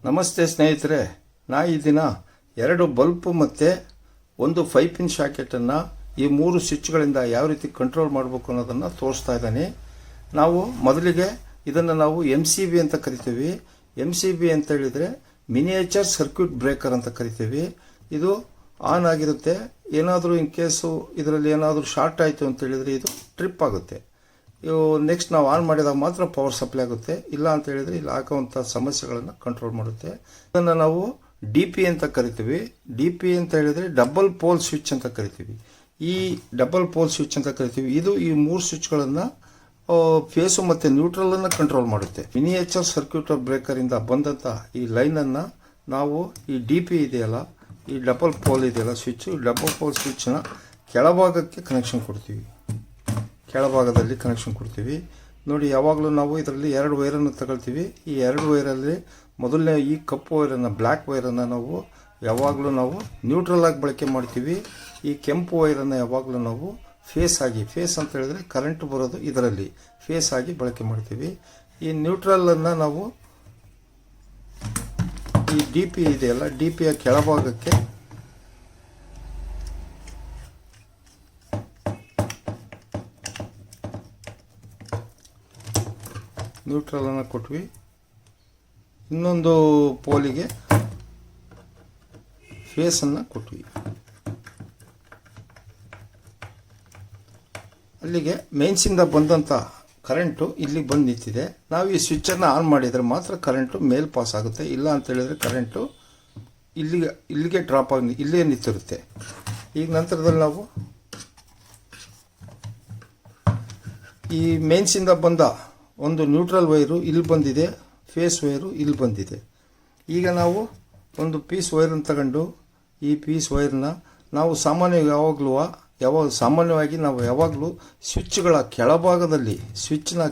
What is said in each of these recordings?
ನಮಸ್ತೆ ಸ್ನೇಹಿತರೆ, ಈ ದಿನ 2 ಬಲ್ಬ್ ಮತ್ತು ಒಂದು 5 ಪಿನ್ ಶಾಕೆಟನ್ನು ಈ 3 ಸ್ವಿಚ್ಗಳಿಂದ ಯಾವ ರೀತಿ ಕಂಟ್ರೋಲ್ ಮಾಡಬೇಕು ಅನ್ನೋದನ್ನು ತೋರಿಸ್ತಾ ಇದ್ದೀನಿ. ನಾವು ಮೊದಲಿಗೆ ಇದನ್ನು ನಾವು MCB ಅಂತ ಕರಿತೀವಿ. MCB ಅಂತ ಹೇಳಿದರೆ ಮಿನಿಯೇಚರ್ ಸರ್ಕ್ಯೂಟ್ ಬ್ರೇಕರ್ ಅಂತ ಕರಿತೀವಿ. ಇದು ಆನ್ ಆಗಿರುತ್ತೆ. ಏನಾದರೂ ಇನ್ ಕೇಸು ಇದರಲ್ಲಿ ಏನಾದರೂ ಶಾರ್ಟ್ ಆಯಿತು ಅಂತ ಹೇಳಿದರೆ ಇದು ಟ್ರಿಪ್ ಆಗುತ್ತೆ. ನೆಕ್ಸ್ಟ್ ನಾವು ಆನ್ ಮಾಡಿದಾಗ ಮಾತ್ರ ಪವರ್ ಸಪ್ಲೈ ಆಗುತ್ತೆ. ಇಲ್ಲ ಅಂತ ಹೇಳಿದರೆ ಇಲ್ಲಿ ಆಗುವಂಥ ಸಮಸ್ಯೆಗಳನ್ನು ಕಂಟ್ರೋಲ್ ಮಾಡುತ್ತೆ. ಇದನ್ನು ನಾವು DP ಅಂತ ಕರಿತೀವಿ. DP ಅಂತ ಹೇಳಿದರೆ ಡಬಲ್ ಪೋಲ್ ಸ್ವಿಚ್ ಅಂತ ಕರಿತೀವಿ. ಈ ಡಬಲ್ ಪೋಲ್ ಸ್ವಿಚ್ ಅಂತ ಕರಿತೀವಿ. ಇದು ಈ 3 ಸ್ವಿಚ್ಗಳನ್ನು ಫೇಸು ಮತ್ತು ನ್ಯೂಟ್ರಲನ್ನು ಕಂಟ್ರೋಲ್ ಮಾಡುತ್ತೆ. ಮಿನಿಯೇಚರ್ ಸರ್ಕ್ಯೂಟ್ ಬ್ರೇಕರಿಂದ ಬಂದಂಥ ಈ ಲೈನನ್ನು ನಾವು ಈ DP ಇದೆಯಲ್ಲ, ಈ ಡಬಲ್ ಪೋಲ್ ಇದೆಯಲ್ಲ ಸ್ವಿಚ್, ಡಬಲ್ ಪೋಲ್ ಸ್ವಿಚ್ನ ಕೆಳಭಾಗಕ್ಕೆ ಕನೆಕ್ಷನ್ ಕೊಡ್ತೀವಿ. ಕೆಳಭಾಗದಲ್ಲಿ ಕನೆಕ್ಷನ್ ಕೊಡ್ತೀವಿ. ನೋಡಿ, ಯಾವಾಗಲೂ ನಾವು ಇದರಲ್ಲಿ 2 ವೈರನ್ನು ತಗೊಳ್ತೀವಿ. ಈ 2 ವೈರಲ್ಲಿ ಮೊದಲನೇ ಈ ಕಪ್ಪು ವೈರನ್ನು, ಬ್ಲ್ಯಾಕ್ ವೈರನ್ನು ನಾವು ಯಾವಾಗಲೂ ನಾವು ನ್ಯೂಟ್ರಲ್ ಆಗಿ ಬಳಕೆ ಮಾಡ್ತೀವಿ. ಈ ಕೆಂಪು ವೈರನ್ನು ಯಾವಾಗಲೂ ನಾವು ಫೇಸ್ ಅಂತ ಹೇಳಿದ್ರೆ ಕರೆಂಟ್ ಬರೋದು ಇದರಲ್ಲಿ ಫೇಸ್ ಆಗಿ ಬಳಕೆ ಮಾಡ್ತೀವಿ. ಈ ನ್ಯೂಟ್ರಲನ್ನು ನಾವು ಈ DP ಇದೆಯಲ್ಲ, DPಯ ಕೆಳಭಾಗಕ್ಕೆ ನ್ಯೂಟ್ರಲನ್ನು ಕೊಟ್ವಿ. ಇನ್ನೊಂದು ಪೋಲಿಗೆ ಫೇಸನ್ನು ಕೊಟ್ವಿ. ಅಲ್ಲಿಗೆ ಮೇನ್ಸಿಂದ ಬಂದಂಥ ಕರೆಂಟು ಇಲ್ಲಿಗೆ ಬಂದು ನಿಂತಿದೆ. ನಾವು ಈ ಸ್ವಿಚ್ಚನ್ನು ಆನ್ ಮಾಡಿದರೆ ಮಾತ್ರ ಕರೆಂಟು ಮೇಲೆ ಪಾಸ್ ಆಗುತ್ತೆ. ಇಲ್ಲ ಅಂತ ಹೇಳಿದರೆ ಕರೆಂಟು ಇಲ್ಲಿಗೆ ಡ್ರಾಪ್ ಆಗಿ ಇಲ್ಲೇ ನಿಂತಿರುತ್ತೆ. ಈಗ ನಂತರದಲ್ಲಿ ನಾವು ಈ ಮೇನ್ಸಿಂದ ಬಂದ ಒಂದು ನ್ಯೂಟ್ರಲ್ ವೈರು ಇಲ್ಲಿ ಬಂದಿದೆ, ಫೇಸ್ ವೈರು ಇಲ್ಲಿ ಬಂದಿದೆ. ಈಗ ನಾವು ಒಂದು ಪೀಸ್ ವೈರನ್ನು ತಗೊಂಡು ಈ ಪೀಸ್ ವೈರನ್ನ ನಾವು ಸಾಮಾನ್ಯವಾಗಿ ನಾವು ಯಾವಾಗಲೂ ಸ್ವಿಚ್ನ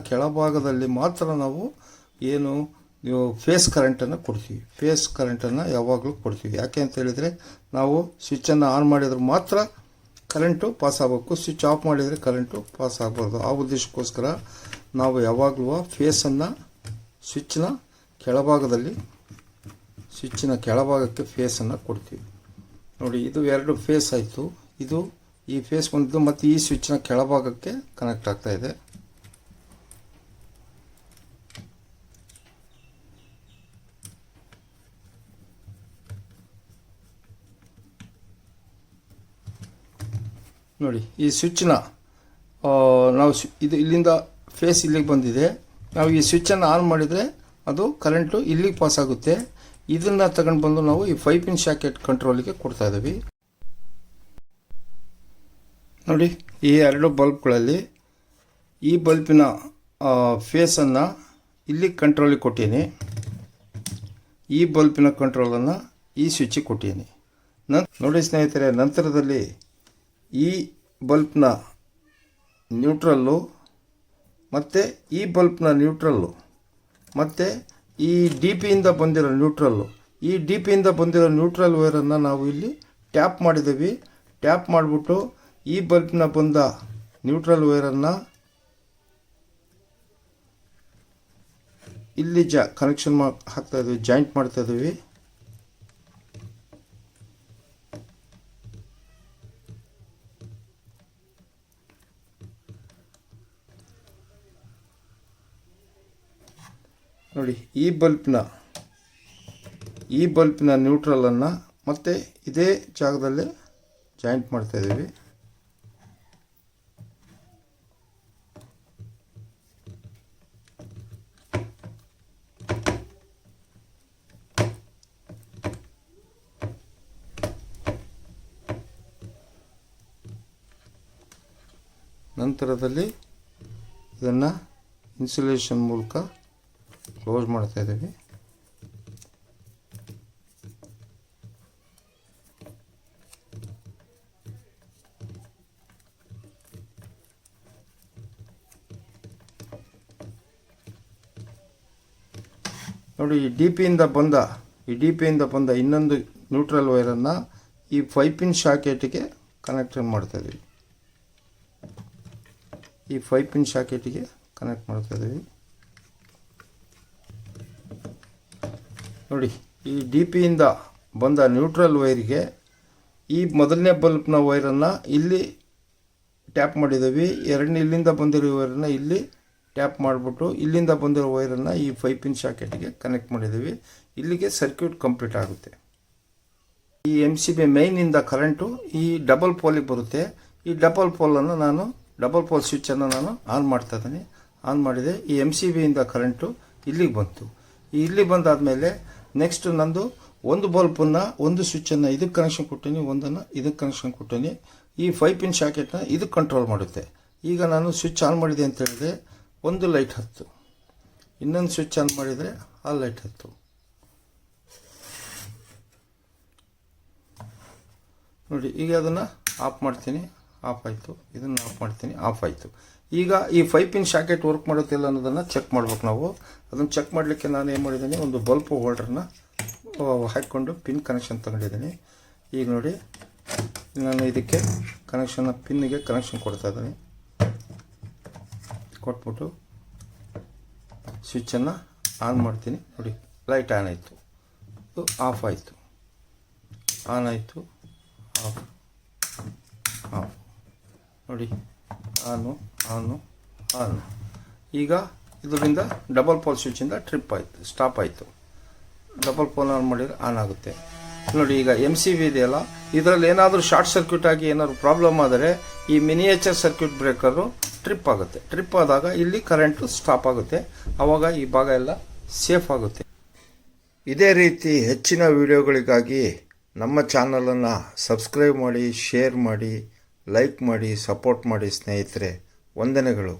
ಕೆಳಭಾಗದಲ್ಲಿ ಮಾತ್ರ ನಾವು ಏನು ಫೇಸ್ ಕರೆಂಟನ್ನು ಕೊಡ್ತೀವಿ. ಫೇಸ್ ಕರೆಂಟನ್ನು ಯಾವಾಗಲೂ ಕೊಡ್ತೀವಿ. ಯಾಕೆ ಅಂತ ಹೇಳಿದರೆ ನಾವು ಸ್ವಿಚ್ಚನ್ನು ಆನ್ ಮಾಡಿದ್ರೆ ಮಾತ್ರ ಕರೆಂಟು ಪಾಸ್ ಆಗಬೇಕು. ಸ್ವಿಚ್ ಆಫ್ ಮಾಡಿದರೆ ಕರೆಂಟು ಪಾಸ್ ಆಗಬಾರ್ದು. ಆ ಉದ್ದೇಶಕ್ಕೋಸ್ಕರ ನಾವು ಯಾವಾಗಲೂ ಫೇಸನ್ನು ಸ್ವಿಚ್ನ ಕೆಳಭಾಗಕ್ಕೆ ಫೇಸನ್ನು ಕೊಡ್ತೀವಿ. ನೋಡಿ, ಇದು 2 ಫೇಸ್ ಆಯಿತು. ಇದು ಈ ಫೇಸ್ ಬಂದಿದ್ದು ಮತ್ತು ಈ ಸ್ವಿಚ್ನ ಕೆಳಭಾಗಕ್ಕೆ ಕನೆಕ್ಟ್ ಆಗ್ತಾ ಇದೆ. ನೋಡಿ, ಈ ಸ್ವಿಚ್ನ ನಾವು ಇದು ಇಲ್ಲಿಂದ ಫೇಸ್ ಇಲ್ಲಿಗೆ ಬಂದಿದೆ. ನಾವು ಈ ಸ್ವಿಚ್ಚನ್ನು ಆನ್ ಮಾಡಿದರೆ ಅದು ಕರೆಂಟು ಇಲ್ಲಿಗೆ ಪಾಸ್ ಆಗುತ್ತೆ. ಇದನ್ನು ತಗೊಂಡು ಬಂದು ನಾವು ಈ 5 ಪಿನ್ ಶಾಕೆಟ್ ಕಂಟ್ರೋಲಿಗೆ ಕೊಡ್ತಾ ಇದ್ದೀವಿ. ನೋಡಿ, ಈ 2 ಬಲ್ಬ್ಗಳಲ್ಲಿ ಈ ಬಲ್ಬಿನ ಫೇಸನ್ನು ಇಲ್ಲಿ ಕಂಟ್ರೋಲಿಗೆ ಕೊಟ್ಟೀನಿ. ಈ ಬಲ್ಬಿನ ಕಂಟ್ರೋಲನ್ನು ಈ ಸ್ವಿಚ್ಚಿಗೆ ಕೊಟ್ಟೀನಿ. ನೋಡಿ ಸ್ನೇಹಿತರೆ, ನಂತರದಲ್ಲಿ ಈ ಬಲ್ಬ್ನ ನ್ಯೂಟ್ರಲ್ಲು ಮತ್ತು ಈ ಬಲ್ಬ್ನ ನ್ಯೂಟ್ರಲ್ಲು ಮತ್ತು ಈ DPಯಿಂದ ಬಂದಿರೋ ನ್ಯೂಟ್ರಲ್ಲು, ಈ DPಯಿಂದ ಬಂದಿರೋ ನ್ಯೂಟ್ರಲ್ ವೈರನ್ನು ನಾವು ಇಲ್ಲಿ ಟ್ಯಾಪ್ ಮಾಡಿದ್ದೀವಿ. ಟ್ಯಾಪ್ ಮಾಡಿಬಿಟ್ಟು ಈ ಬಲ್ಬ್ನ ಬಂದ ನ್ಯೂಟ್ರಲ್ ವೈರನ್ನು ಇಲ್ಲಿ ಕನೆಕ್ಷನ್ ಹಾಕ್ತಾಯಿದ್ದೀವಿ, ಜಾಯಿಂಟ್ ಮಾಡ್ತಾಯಿದ್ದೀವಿ. ನೋಡಿ, ಈ ಬಲ್ಬ್ನ ನ್ಯೂಟ್ರಲನ್ನು ಮತ್ತೆ ಇದೇ ಜಾಗದಲ್ಲಿ ಜಾಯಿಂಟ್ ಮಾಡ್ತಾಯಿದ್ದೀವಿ. ನಂತರದಲ್ಲಿ ಇದನ್ನು ಇನ್ಸುಲೇಷನ್ ಮೂಲಕ ಕ್ಲೋಸ್ ಮಾಡ್ತಾ ಇದ್ದೀವಿ. ನೋಡಿ, ಈ DPಯಿಂದ ಬಂದ ಇನ್ನೊಂದು ನ್ಯೂಟ್ರಲ್ ವೈರನ್ನು ಈ 5 ಪಿನ್ ಶಾಕೆಟಿಗೆ ಕನೆಕ್ಷನ್ ಮಾಡ್ತಾ ಇದ್ದೀವಿ. ಈ 5 ಪಿನ್ ಶಾಕೆಟಿಗೆ ಕನೆಕ್ಟ್ ಮಾಡ್ತಾ ಇದ್ದೀವಿ. ನೋಡಿ, ಈ ಡಿ ಪಿಯಿಂದ ಬಂದ ನ್ಯೂಟ್ರಲ್ ವೈರಿಗೆ ಈ ಮೊದಲನೇ ಬಲ್ಬ್ನ ವೈರನ್ನು ಇಲ್ಲಿ ಟ್ಯಾಪ್ ಮಾಡಿದ್ದೀವಿ. ಎರಡನೇ ಇಲ್ಲಿಂದ ಬಂದಿರೋ ವೈರನ್ನು ಇಲ್ಲಿ ಟ್ಯಾಪ್ ಮಾಡಿಬಿಟ್ಟು ಇಲ್ಲಿಂದ ಬಂದಿರೋ ವೈರನ್ನು ಈ 5 ಪಿನ್ ಶಾಕೆಟ್ಗೆ ಕನೆಕ್ಟ್ ಮಾಡಿದ್ದೀವಿ. ಇಲ್ಲಿಗೆ ಸರ್ಕ್ಯೂಟ್ ಕಂಪ್ಲೀಟ್ ಆಗುತ್ತೆ. ಈ MCB ಮೇಯ್ನಿಂದ ಕರೆಂಟು ಈ ಡಬಲ್ ಪೋಲಿಗೆ ಬರುತ್ತೆ. ಈ ಡಬಲ್ ಪೋಲನ್ನು ನಾನು ಡಬಲ್ ಪೋಲ್ ಸ್ವಿಚ್ಚನ್ನು ನಾನು ಆನ್ ಮಾಡ್ತಾ ಇದ್ದೀನಿ. ಆನ್ ಮಾಡಿದೆ. ಈ MCBಯಿಂದ ಕರೆಂಟು ಇಲ್ಲಿಗೆ ಬಂತು. ಇಲ್ಲಿ ಬಂದಾದಮೇಲೆ ನೆಕ್ಸ್ಟ್ ನಂದು ಒಂದು ಬಲ್ಪನ್ನು ಒಂದು ಸ್ವಿಚ್ಚನ್ನು ಇದಕ್ಕೆ ಕನೆಕ್ಷನ್ ಕೊಟ್ಟೀನಿ, ಒಂದನ್ನು ಇದಕ್ಕೆ ಕನೆಕ್ಷನ್ ಕೊಟ್ಟೀನಿ. ಈ 5 ಪಿನ್ ಶಾಕೆಟ್ನ ಇದಕ್ಕೆ ಕಂಟ್ರೋಲ್ ಮಾಡುತ್ತೆ. ಈಗ ನಾನು ಸ್ವಿಚ್ ಆನ್ ಮಾಡಿದೆ ಅಂತ ಹೇಳಿದ್ರೆ ಒಂದು ಲೈಟ್ ಹತ್ತು, ಇನ್ನೊಂದು ಸ್ವಿಚ್ ಆನ್ ಮಾಡಿದರೆ ಆ ಲೈಟ್ ಹತ್ತು. ನೋಡಿ, ಈಗ ಅದನ್ನು ಆಫ್ ಮಾಡ್ತೀನಿ, ಆಫ್ ಆಯಿತು. ಇದನ್ನು ಆಫ್ ಮಾಡ್ತೀನಿ, ಆಫ್ ಆಯಿತು. ಈಗ ಈ 5 ಪಿನ್ ಶಾಕೆಟ್ ವರ್ಕ್ ಮಾಡುತ್ತಿಲ್ಲ ಅನ್ನೋದನ್ನು ಚೆಕ್ ಮಾಡ್ಬೇಕು ನಾವು. ಅದನ್ನು ಚೆಕ್ ಮಾಡಲಿಕ್ಕೆ ನಾನು ಏನು ಮಾಡಿದ್ದೀನಿ, ಒಂದು ಬಲ್ಪ್ ಹೋಲ್ಡ್ರನ್ನ ಹಾಕ್ಕೊಂಡು ಪಿನ್ ಕನೆಕ್ಷನ್ ತಗೊಂಡಿದ್ದೀನಿ. ಈಗ ನೋಡಿ, ನಾನು ಇದಕ್ಕೆ ಕನೆಕ್ಷನ್ನ ಪಿನ್ನಿಗೆ ಕನೆಕ್ಷನ್ ಕೊಡ್ತಾ ಇದ್ದೀನಿ. ಕೊಟ್ಬಿಟ್ಟು ಸ್ವಿಚ್ಚನ್ನು ಆನ್ ಮಾಡ್ತೀನಿ. ನೋಡಿ, ಲೈಟ್ ಆನ್ ಆಯಿತು, ಇದು ಆಫ್ ಆಯಿತು, ಆನ್ ಆಯಿತು, ಆಫ್ ಆಫ್. ನೋಡಿ, ಆನು ಆನು ಆನು. ಈಗ ಇದರಿಂದ ಡಬಲ್ ಪೋಲ್ ಸ್ವಿಚ್ಚಿಂದ ಟ್ರಿಪ್ ಆಯಿತು, ಸ್ಟಾಪ್ ಆಯಿತು. ಡಬಲ್ ಪೋಲ್ ಆನ್ ಮಾಡಿದರೆ ಆನ್ ಆಗುತ್ತೆ. ನೋಡಿ, ಈಗ MCB ಇದೆಯಲ್ಲ, ಇದರಲ್ಲಿ ಏನಾದರೂ ಶಾರ್ಟ್ ಸರ್ಕ್ಯೂಟ್ ಆಗಿ ಏನಾದರೂ ಪ್ರಾಬ್ಲಮ್ ಆದರೆ ಈ ಮಿನಿಯೇಚರ್ ಸರ್ಕ್ಯೂಟ್ ಬ್ರೇಕರು ಟ್ರಿಪ್ ಆಗುತ್ತೆ. ಟ್ರಿಪ್ ಆದಾಗ ಇಲ್ಲಿ ಕರೆಂಟು ಸ್ಟಾಪ್ ಆಗುತ್ತೆ. ಆವಾಗ ಈ ಭಾಗ ಎಲ್ಲ ಸೇಫ್ ಆಗುತ್ತೆ. ಇದೇ ರೀತಿ ಹೆಚ್ಚಿನ ವಿಡಿಯೋಗಳಿಗಾಗಿ ನಮ್ಮ ಚಾನಲನ್ನು ಸಬ್ಸ್ಕ್ರೈಬ್ ಮಾಡಿ, ಶೇರ್ ಮಾಡಿ, ಲೈಕ್ ಮಾಡಿ, ಸಪೋರ್ಟ್ ಮಾಡಿ ಸ್ನೇಹಿತರೆ. ವಂದನೆಗಳು.